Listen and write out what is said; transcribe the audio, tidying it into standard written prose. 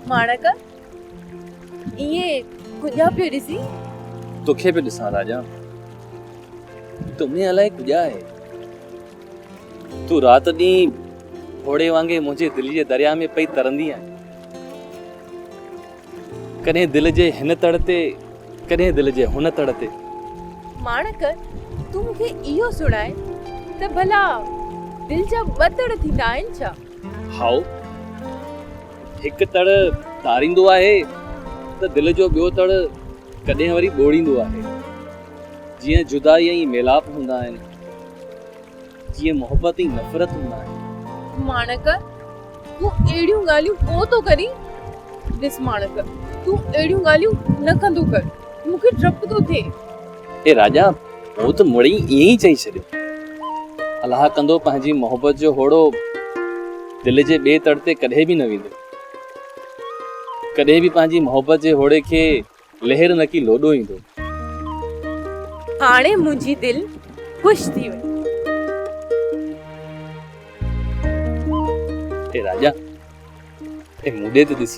माणक ये कुजा पियो ॾिसी तोखे पे ॾिसां राजा तुमने अलाए कुजा है तू रात ॾींहुं घोड़े वांगे मुंहिंजे दिलि जे दरिया में पई तरंदी आहे कॾहिं दिलि जे हिन तड़ ते कॾहिं दिलि जे हुन तड़ ते माणक तू मूंखे इहो सुणाए त भला दिल जा ॿ तड़ थींदा आहिनि छा? हाओ हिकु तड़ तारींदो आहे त दिलि जो ॿियो तड़ कॾहिं वरी ॿोड़ींदो आहे जीअं जुदाई ऐं मेलाप हूंदा आहिनि जीअं मोहबत ऐं नफ़रत हूंदा आहिनि। माणक तू अहिड़ियूं ॻाल्हियूं को थो करी? ॾिस माणक तू अहिड़ियूं ॻाल्हियूं न कंदो कर मूंखे डपु थो थिए। ए राजा वो त मुड़ी ईअं ई चई छॾियो अलाह कंदो पंहिंजी मोहबत जो होड़ो दिलि जे ॿिए तड़ ते कॾहिं बि न वेंदो कॾहिं बि पंहिंजी मोहबत जे होड़े खे लहर न की लोॾो ईंदो। हाणे मुंहिंजी दिलि ख़ुशि थी वई। ए राजा ए मुंडे ते ॾिस